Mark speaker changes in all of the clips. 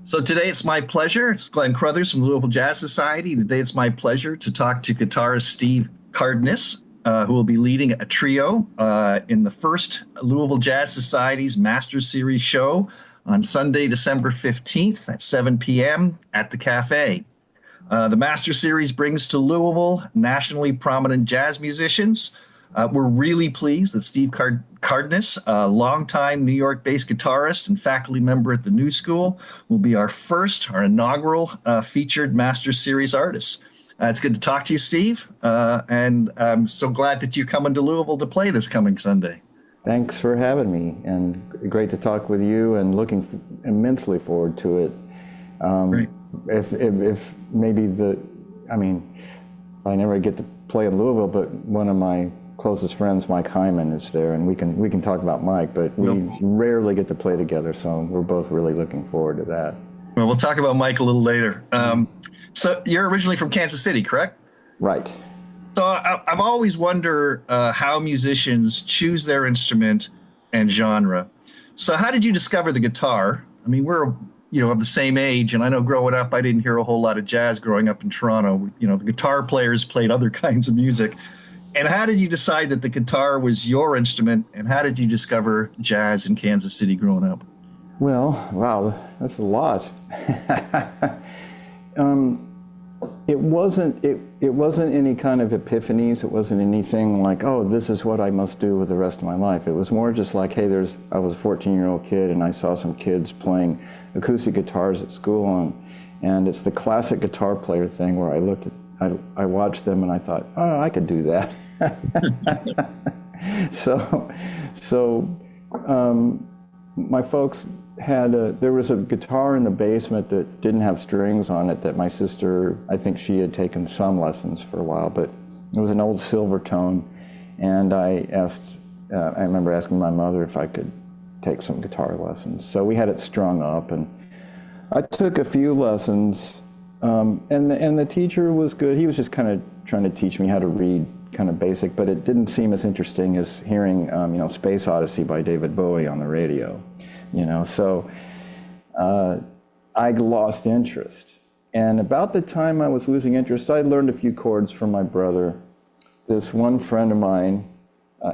Speaker 1: So today it's my pleasure. It's Glenn Crothers from the Louisville Jazz Society. Today it's my pleasure to talk to guitarist Steve Cardenas, who will be leading a trio in the first Louisville Jazz Society's Master Series show on Sunday, December 15th at 7 p.m. at the Café. The Master Series brings to Louisville nationally prominent jazz musicians. We're really pleased that Steve Cardenas, a longtime New York-based guitarist and faculty member at the New School, will be our inaugural featured Master Series artist. It's good to talk to you, Steve, and I'm so glad that you're coming to Louisville to play this coming Sunday.
Speaker 2: Thanks for having me, and great to talk with you, and looking immensely forward to it.
Speaker 1: Great.
Speaker 2: If maybe I never get to play in Louisville, but one of my closest friends, Mike Hyman, is there, and we can talk about Mike, but we rarely get to play together, so we're both really looking forward to that.
Speaker 1: Well, we'll talk about Mike a little later. So you're originally from Kansas City, correct?
Speaker 2: Right.
Speaker 1: So I've always wondered how musicians choose their instrument and genre. So how did you discover the guitar? I mean, we're of the same age, and I know growing up, I didn't hear a whole lot of jazz growing up in Toronto. The guitar players played other kinds of music. And how did you decide that the guitar was your instrument, and how did you discover jazz in Kansas City growing up?
Speaker 2: Well, wow, that's a lot. It wasn't any kind of epiphanies. It wasn't anything like, oh, this is what I must do with the rest of my life. It was more just like, hey, I was a 14-year-old kid, and I saw some kids playing acoustic guitars at school, and it's the classic guitar player thing where I watched them and I thought, oh, I could do that. So my folks there was a guitar in the basement that didn't have strings on it that my sister, I think she had taken some lessons for a while, but it was an old Silvertone, and I remember asking my mother if I could take some guitar lessons. So we had it strung up, and I took a few lessons. And the teacher was good. He was just kind of trying to teach me how to read, kind of basic, but it didn't seem as interesting as hearing, Space Odyssey by David Bowie on the radio, So I lost interest. And about the time I was losing interest, I learned a few chords from my brother. This one friend of mine,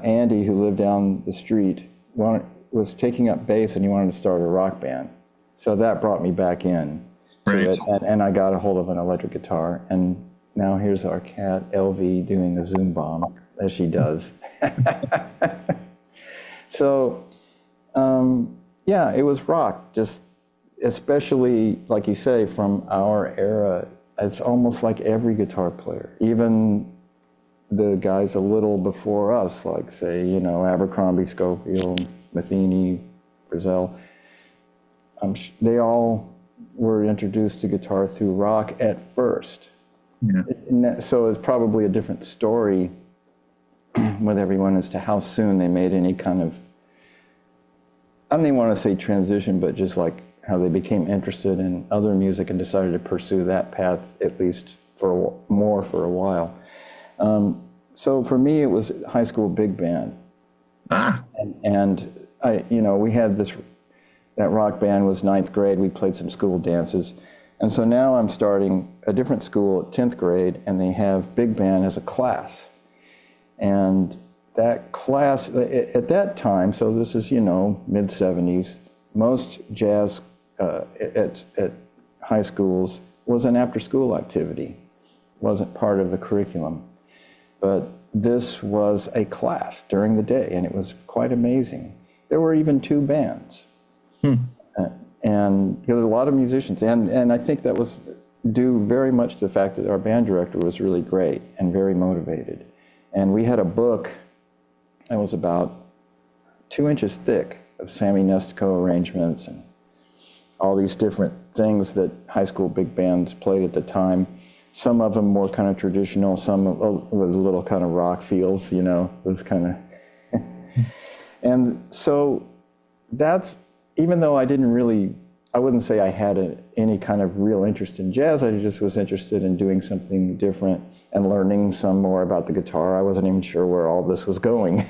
Speaker 2: Andy, who lived down the street, was taking up bass, and he wanted to start a rock band. So that brought me back in.
Speaker 1: Right.
Speaker 2: And I got a hold of an electric guitar, and now here's our cat LV doing a zoom bomb as she does. So, it was rock, just especially like you say from our era. It's almost like every guitar player, even the guys a little before us, like say Abercrombie, Schofield, Metheny, Frizzell. They all were introduced to guitar through rock at first. Yeah. So it's probably a different story with everyone as to how soon they made any kind of, I don't even want to say transition, but just like how they became interested in other music and decided to pursue that path, at least for a while. So for me, it was high school big band. And we had that rock band was 9th grade. We played some school dances. And so now I'm starting a different school at 10th grade, and they have big band as a class. And that class, at that time, so this is, mid-70s, most jazz at high schools was an after-school activity. Wasn't part of the curriculum. But this was a class during the day, and it was quite amazing. There were even 2 bands. And there were a lot of musicians, and I think that was due very much to the fact that our band director was really great and very motivated. And we had a book that was about 2 inches thick of Sammy Nestico arrangements and all these different things that high school big bands played at the time. Some of them more kind of traditional, some with a little kind of rock feels, it was kind of... And so that's... Even though I wouldn't say I had any kind of real interest in jazz, I just was interested in doing something different and learning some more about the guitar. I wasn't even sure where all this was going.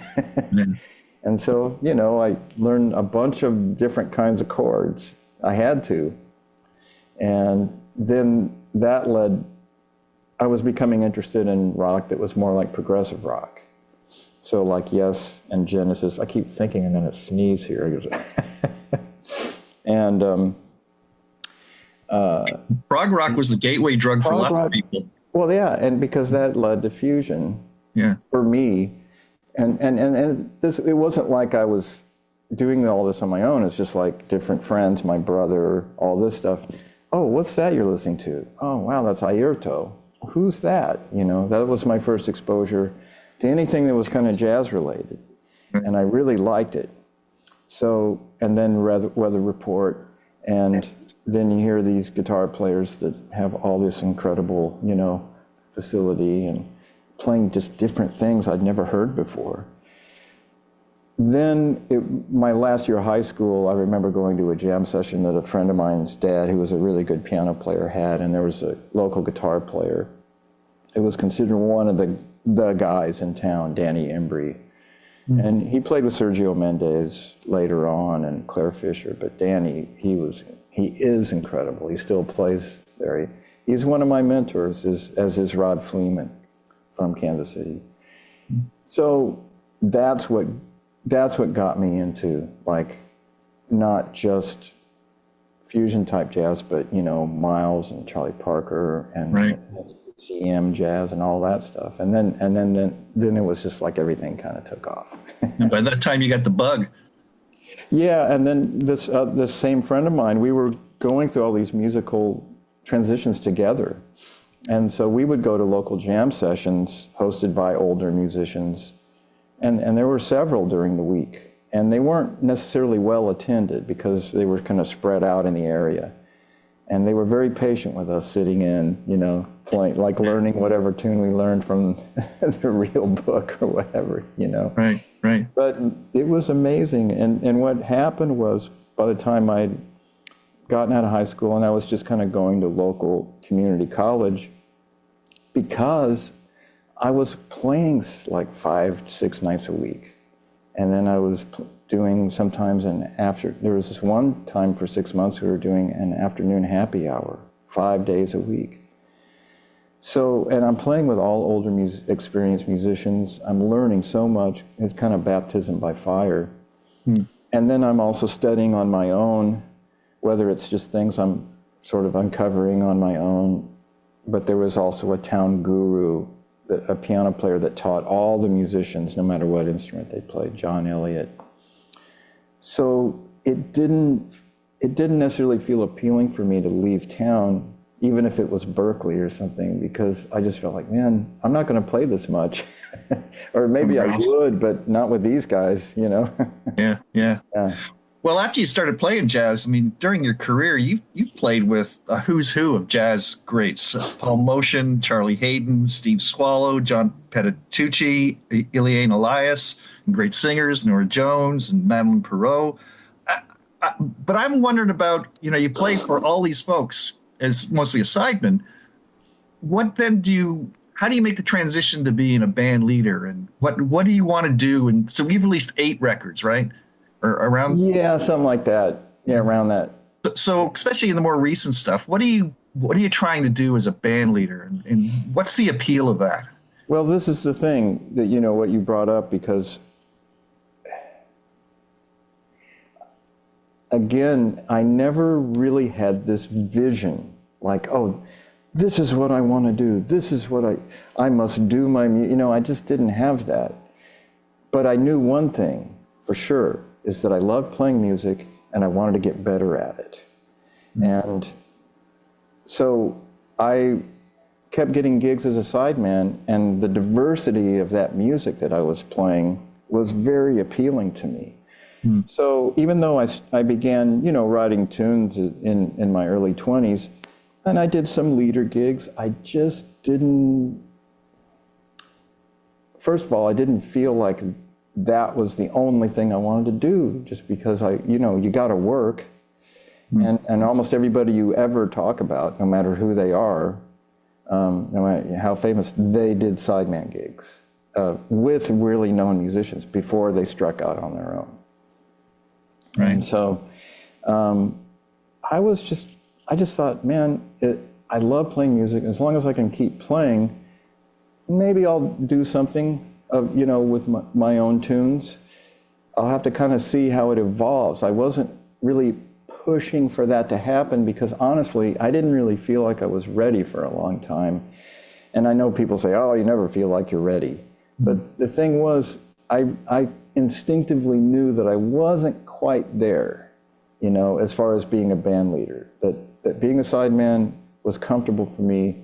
Speaker 2: And so, I learned a bunch of different kinds of chords. I had to. And then that led, I was becoming interested in rock that was more like progressive rock. So like Yes and Genesis. I keep thinking I'm going to sneeze here. And
Speaker 1: prog rock was the gateway drug for
Speaker 2: prog
Speaker 1: lots
Speaker 2: rock,
Speaker 1: of people.
Speaker 2: well, yeah, and because that led to fusion
Speaker 1: Yeah.
Speaker 2: for me. And this, it wasn't like I was doing all this on my own. It's just like different friends, my brother, all this stuff. Oh, what's that you're listening to? Oh, wow, that's Airto. Who's that? You know, that was my first exposure to anything that was kind of jazz related. And I really liked it. So, and then Weather Report, and then you hear these guitar players that have all this incredible, you know, facility and playing just different things I'd never heard before. Then, my last year of high school, I remember going to a jam session that a friend of mine's dad, who was a really good piano player, had, and there was a local guitar player. It was considered one of the guys in town, Danny Embry. And he played with Sergio Mendes later on and Claire Fisher, but Danny, he is incredible. He still plays there. He's one of my mentors, as is Rod Fleeman from Kansas City. So that's what got me into, like, not just fusion type jazz, but, you know, Miles and Charlie Parker and CM jazz and all that stuff. And then it was just like everything kind of took off.
Speaker 1: And by that time you got the bug.
Speaker 2: Yeah, and then this same friend of mine, we were going through all these musical transitions together. And so we would go to local jam sessions hosted by older musicians. And there were several during the week. And they weren't necessarily well attended because they were kind of spread out in the area. And they were very patient with us sitting in, you know, playing, like learning whatever tune we learned from the real book or whatever, you know.
Speaker 1: Right.
Speaker 2: But it was amazing. And what happened was, by the time I'd gotten out of high school and I was just kind of going to local community college, because I was playing like 5-6 nights a week. And then I was doing sometimes there was this one time for 6 months we were doing an afternoon happy hour, 5 days a week. So, and I'm playing with all older experienced musicians. I'm learning so much. It's kind of baptism by fire. And then I'm also studying on my own, whether it's just things I'm sort of uncovering on my own, but there was also a town guru, a piano player that taught all the musicians, no matter what instrument they played, John Elliott. So it didn't necessarily feel appealing for me to leave town, even if it was Berkeley or something, because I just felt like, man, I'm not going to play this much. Or maybe I would, but not with these guys, you know?
Speaker 1: Yeah. Well, after you started playing jazz, I mean, during your career, you've played with a who's who of jazz greats: Paul Motian, Charlie Hayden, Steve Swallow, John Petitucci, Iliane Elias, and great singers, Nora Jones and Madeline Perot. But I'm wondering about, you know, you played for all these folks as mostly a sideman. How do you make the transition to being a band leader, and what do you want to do? And so we've released 8 records, right? Or around?
Speaker 2: Yeah, something like that. Yeah, around that.
Speaker 1: So especially in the more recent stuff, what are you trying to do as a band leader, and what's the appeal of that?
Speaker 2: Well, this is the thing that, you know, what you brought up, because again, I never really had this vision, like, oh, this is what I want to do. This is what I must do you know, I just didn't have that. But I knew one thing for sure, is that I loved playing music and I wanted to get better at it. And so I kept getting gigs as a sideman, and the diversity of that music that I was playing was very appealing to me. So even though I began, you know, writing tunes in my early 20s, and I did some leader gigs, I just didn't, first of all, I didn't feel like that was the only thing I wanted to do, just because you got to work. And almost everybody you ever talk about, no matter who they are, no matter how famous, they did sideman gigs with really known musicians before they struck out on their own.
Speaker 1: Right.
Speaker 2: And so I was just I just thought, man, I love playing music. As long as I can keep playing, maybe I'll do something with my own tunes. I'll have to kind of see how it evolves. I wasn't really pushing for that to happen because honestly, I didn't really feel like I was ready for a long time. And I know people say, oh, you never feel like you're ready. But the thing was, I instinctively knew that I wasn't quite there, as far as being a band leader, that being a sideman was comfortable for me.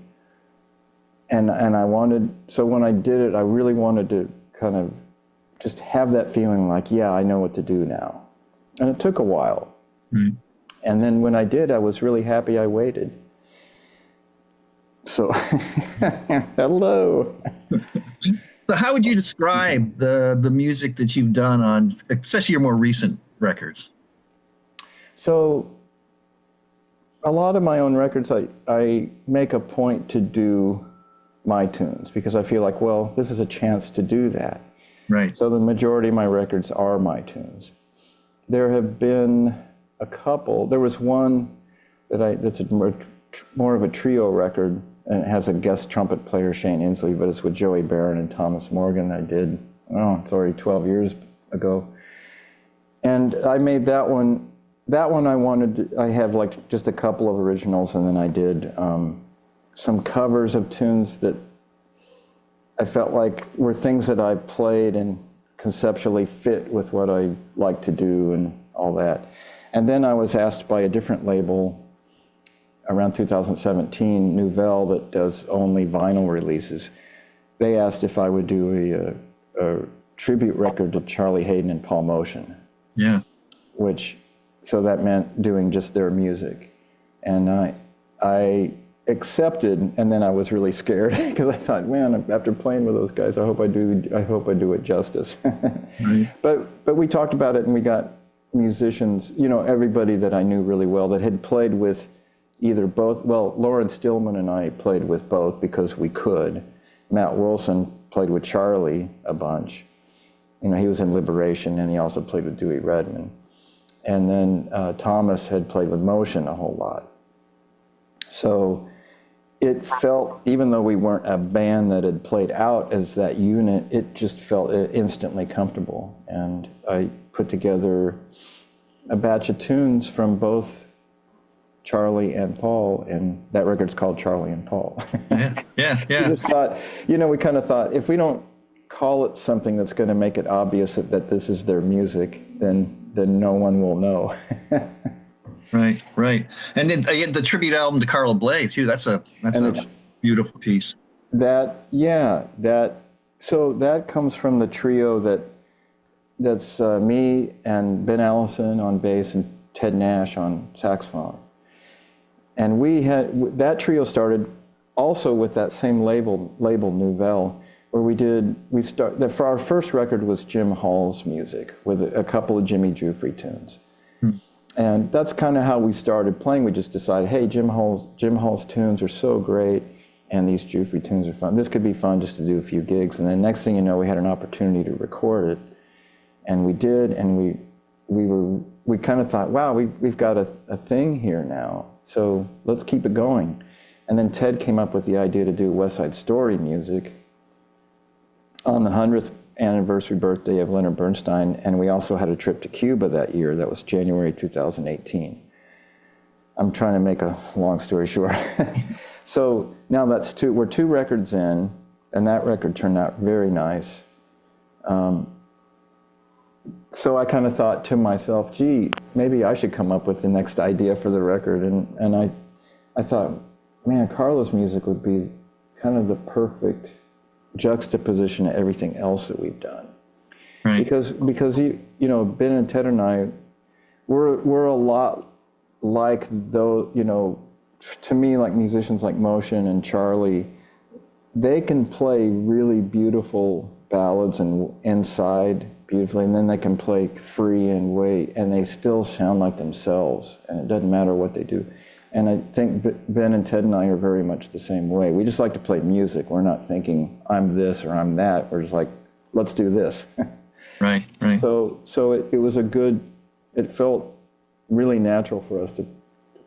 Speaker 2: And I wanted, so when I did it, I really wanted to kind of just have that feeling like, yeah, I know what to do now. And it took a while. Mm-hmm. And then when I did, I was really happy I waited. So, hello.
Speaker 1: So how would you describe the music that you've done on, especially your more recent records?
Speaker 2: So, a lot of my own records, I make a point to do my tunes because I feel like, well, this is a chance to do that.
Speaker 1: Right.
Speaker 2: So the majority of my records are my tunes. There have been a couple. There was one that's more of a trio record, and it has a guest trumpet player, Shane Inslee, but it's with Joey Barron and Thomas Morgan. I did, it's already 12 years ago. And I made that one. That one I have like just a couple of originals, and then I did some covers of tunes that I felt like were things that I played and conceptually fit with what I like to do and all that. And then I was asked by a different label around 2017, Nouvelle, that does only vinyl releases. They asked if I would do a tribute record to Charlie Hayden and Paul Motion.
Speaker 1: Yeah.
Speaker 2: So that meant doing just their music. And I accepted, and then I was really scared because I thought, man, after playing with those guys, I hope I do it justice. Right. But we talked about it, and we got musicians, everybody that I knew really well that had played with either both. Well, Lauren Stillman and I played with both because we could. Matt Wilson played with Charlie a bunch. He was in Liberation, and he also played with Dewey Redman. And then Thomas had played with Motion a whole lot. So it felt, even though we weren't a band that had played out as that unit, it just felt instantly comfortable. And I put together a batch of tunes from both Charlie and Paul, and that record's called Charlie and Paul.
Speaker 1: Yeah.
Speaker 2: We just thought, we kind of thought, if we don't call it something that's going to make it obvious that this is their music, then no one will know.
Speaker 1: Right. And then the tribute album to Carla Bley too. That's a beautiful piece.
Speaker 2: So that comes from the trio that's me and Ben Allison on bass and Ted Nash on saxophone. And that trio started also with that same label Nouvelle, where for our first record was Jim Hall's music with a couple of Jimmy Jufrey tunes. And that's kind of how we started playing. We just decided, hey, Jim Hall's tunes are so great, and these Jufrey tunes are fun. This could be fun just to do a few gigs. And then next thing you know, we had an opportunity to record it, and we did. And we kind of thought, wow, we've got a thing here now. So let's keep it going. And then Ted came up with the idea to do West Side Story music on the 100th anniversary birthday of Leonard Bernstein, and we also had a trip to Cuba that year. That was January 2018. I'm trying to make a long story short. So now we're 2 records in, and that record turned out very nice. So I kind of thought to myself, gee, maybe I should come up with the next idea for the record. And I thought, man, Carla's music would be kind of the perfect juxtaposition to everything else that we've done. Right. Because Ben and Ted and I, we're a lot like those, to me, like musicians like Motion and Charlie. They can play really beautiful ballads and inside beautifully, and then they can play free and wait, and they still sound like themselves, and it doesn't matter what they do. And I think Ben and Ted and I are very much the same way. We just like to play music. We're not thinking, I'm this or I'm that. We're just like, let's do this.
Speaker 1: Right.
Speaker 2: So it was it felt really natural for us to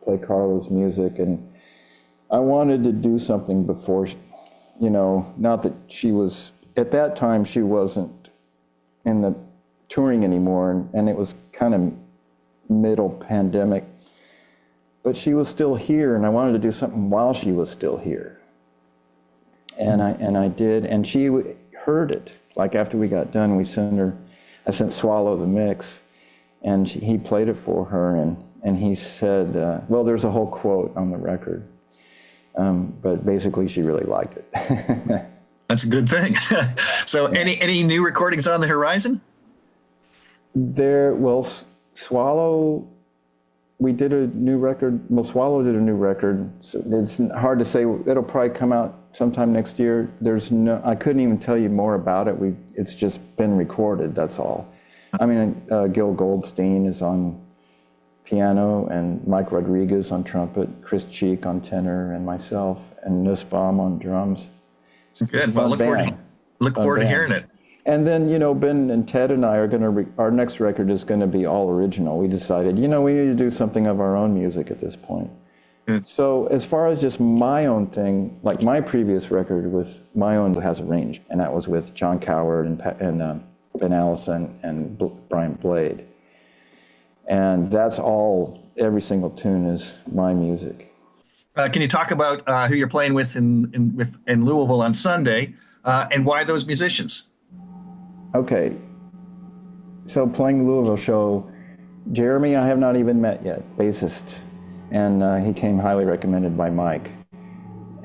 Speaker 2: play Carla's music, and I wanted to do something before, you know, not that she was, at that time she wasn't in the touring anymore, and it was kind of middle pandemic, but she was still here, and I wanted to do something while she was still here. And I did, and she heard it. Like after we got done, I sent Swallow the mix, and he played it for her, and he said, well, there's a whole quote on the record, but basically she really liked it.
Speaker 1: That's a good thing. So any new recordings on the horizon?
Speaker 2: Swallow, we did a new record. Well, Swallow did a new record. So it's hard to say. It'll probably come out sometime next year. I couldn't even tell you more about it. It's just been recorded, that's all. I mean, Gil Goldstein is on piano, and Mike Rodriguez on trumpet, Chris Cheek on tenor, and myself, and Nussbaum on drums.
Speaker 1: Good. Well, look forward to hearing it.
Speaker 2: And then, you know, Ben and Ted and I are our next record is going to be all original. We decided, you know, we need to do something of our own music at this point.
Speaker 1: Good.
Speaker 2: So as far as just my own thing, like my previous record with my own has a range, and that was with John Coward and Ben Allison and Brian Blade. And that's all, every single tune is my music.
Speaker 1: Can you talk about who you're playing with in Louisville on Sunday, and why those musicians?
Speaker 2: Okay, so playing the Louisville show, Jeremy I have not even met yet, bassist, and he came highly recommended by Mike.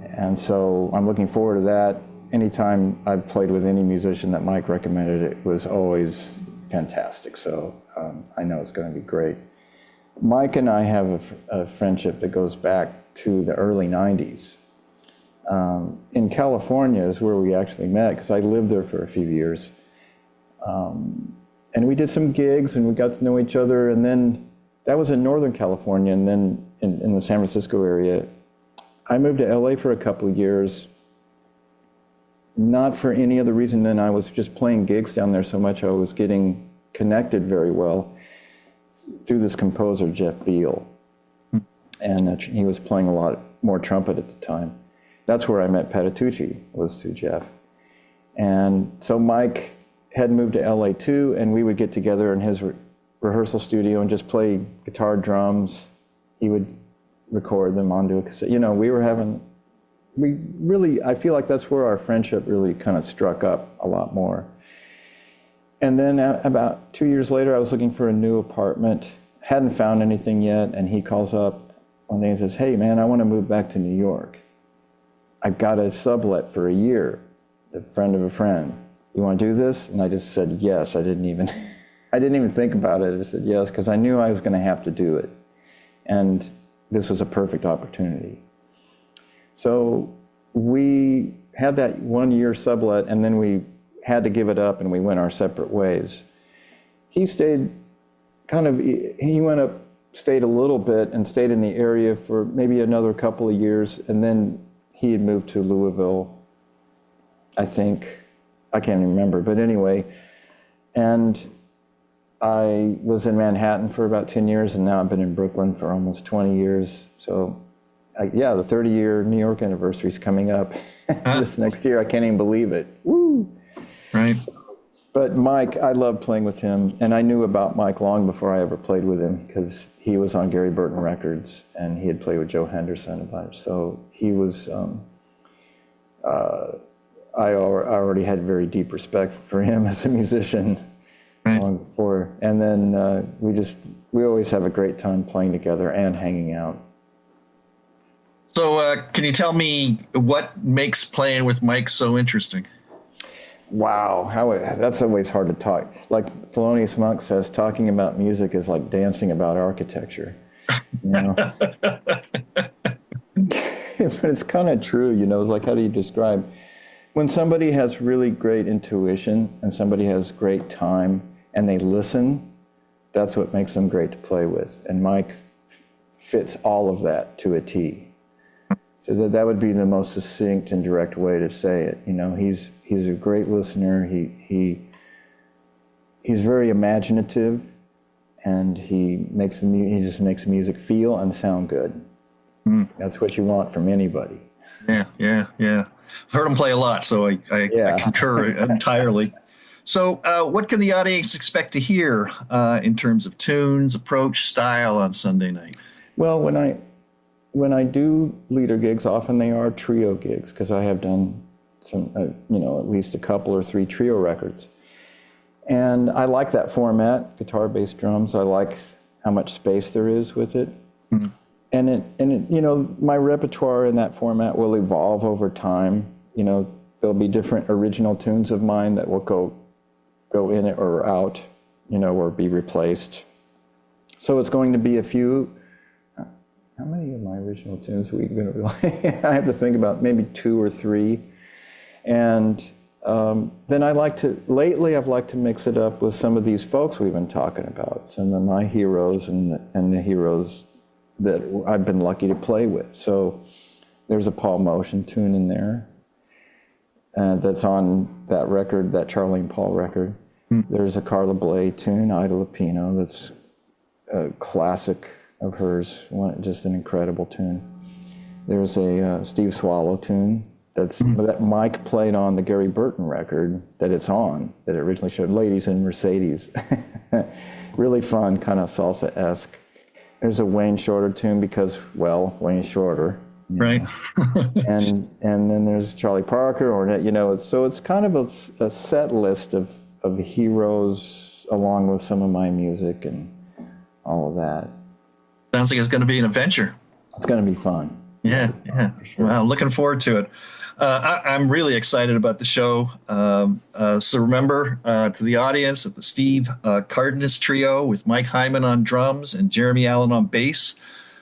Speaker 2: And so I'm looking forward to that. Anytime I've played with any musician that Mike recommended, it was always fantastic, so I know it's going to be great. Mike and I have a friendship that goes back to the early 90s. In California is where we actually met, because I lived there for a few years. And we did some gigs, and we got to know each other, and then that was in Northern California, and then in the San Francisco area. I moved to LA for a couple of years, not for any other reason than I was just playing gigs down there so much. I was getting connected very well through this composer, Jeff Beal. And he was playing a lot more trumpet at the time. That's where I met Patitucci, was through Jeff. And so Mike had moved to LA too, and we would get together in his rehearsal studio and just play guitar, drums. He would record them onto a cassette. You know, I feel like that's where our friendship really kind of struck up a lot more. And then about 2 years later, I was looking for a new apartment, hadn't found anything yet, and he calls up one day and says, "Hey man, I want to move back to New York. I've got a sublet for a year, a friend of a friend. You want to do this?" And I just said yes. I didn't even think about it. I just said yes, because I knew I was going to have to do it. And this was a perfect opportunity. So we had that 1 year sublet, and then we had to give it up, and we went our separate ways. He stayed stayed a little bit and stayed in the area for maybe another couple of years, and then he had moved to Louisville, I think. I can't even remember, but anyway. And I was in Manhattan for about 10 years, and now I've been in Brooklyn for almost 20 years. So, the 30-year New York anniversary is coming up this next year. I can't even believe it. Woo!
Speaker 1: Right.
Speaker 2: But Mike, I love playing with him, and I knew about Mike long before I ever played with him, because he was on Gary Burton Records, and he had played with Joe Henderson a bunch. So he was, I already had very deep respect for him as a musician long before. And then we always have a great time playing together and hanging out.
Speaker 1: So can you tell me what makes playing with Mike so interesting?
Speaker 2: Wow, that's always hard to talk. Like Thelonious Monk says, talking about music is like dancing about architecture. You know? But it's kind of true, you know, like how do you describe? When somebody has really great intuition and somebody has great time and they listen, that's what makes them great to play with. And Mike fits all of that to a T. So that would be the most succinct and direct way to say it. You know, he's a great listener. He's very imaginative, and he just makes music feel and sound good. That's what you want from anybody.
Speaker 1: Yeah. I've heard him play a lot, so I concur entirely. So what can the audience expect to hear in terms of tunes, approach, style on Sunday night?
Speaker 2: Well, when I do leader gigs, often they are trio gigs, because I have done some, at least a couple or 3 trio records. And I like that format, guitar, bass, drums. I like how much space there is with it. Mm-hmm. And it, my repertoire in that format will evolve over time. There'll be different original tunes of mine that will go in it or out, or be replaced. So it's going to be a few. How many of my original tunes are we going to be? I have to think about maybe 2 or 3. And then lately I've liked to mix it up with some of these folks we've been talking about, some of my heroes and the heroes that I've been lucky to play with. So there's a Paul Motion tune in there that's on that record, that Charlene Paul record. There's a Carla Bley tune, Ida Lupino, that's a classic of hers, just an incredible tune. There's a Steve Swallow tune that Mike played on the Gary Burton record that it originally showed, Ladies in Mercedes. Really fun, kind of salsa-esque. There's a Wayne Shorter tune because, well, Wayne Shorter.
Speaker 1: Right.
Speaker 2: and then there's Charlie Parker, so it's kind of a set list of heroes along with some of my music and all of that.
Speaker 1: Sounds like it's going to be an adventure.
Speaker 2: It's going to be fun.
Speaker 1: Yeah.
Speaker 2: For sure.
Speaker 1: Wow, looking forward to it. I'm really excited about the show. So remember, to the audience, that the Steve Cardenas Trio with Mike Hyman on drums and Jeremy Allen on bass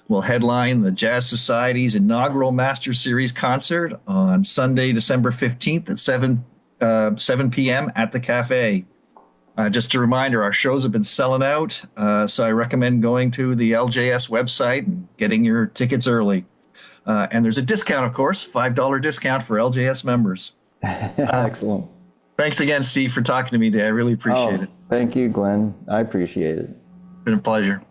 Speaker 1: will headline the Jazz Society's inaugural Master Series concert on Sunday, December 15th at 7 p.m. at the Café. Just a reminder, our shows have been selling out, so I recommend going to the LJS website and getting your tickets early. And there's a discount, of course, $5 discount for LJS members.
Speaker 2: Excellent.
Speaker 1: Thanks again, Steve, for talking to me today. I really appreciate it.
Speaker 2: Thank you, Glenn. I appreciate it.
Speaker 1: It's been a pleasure.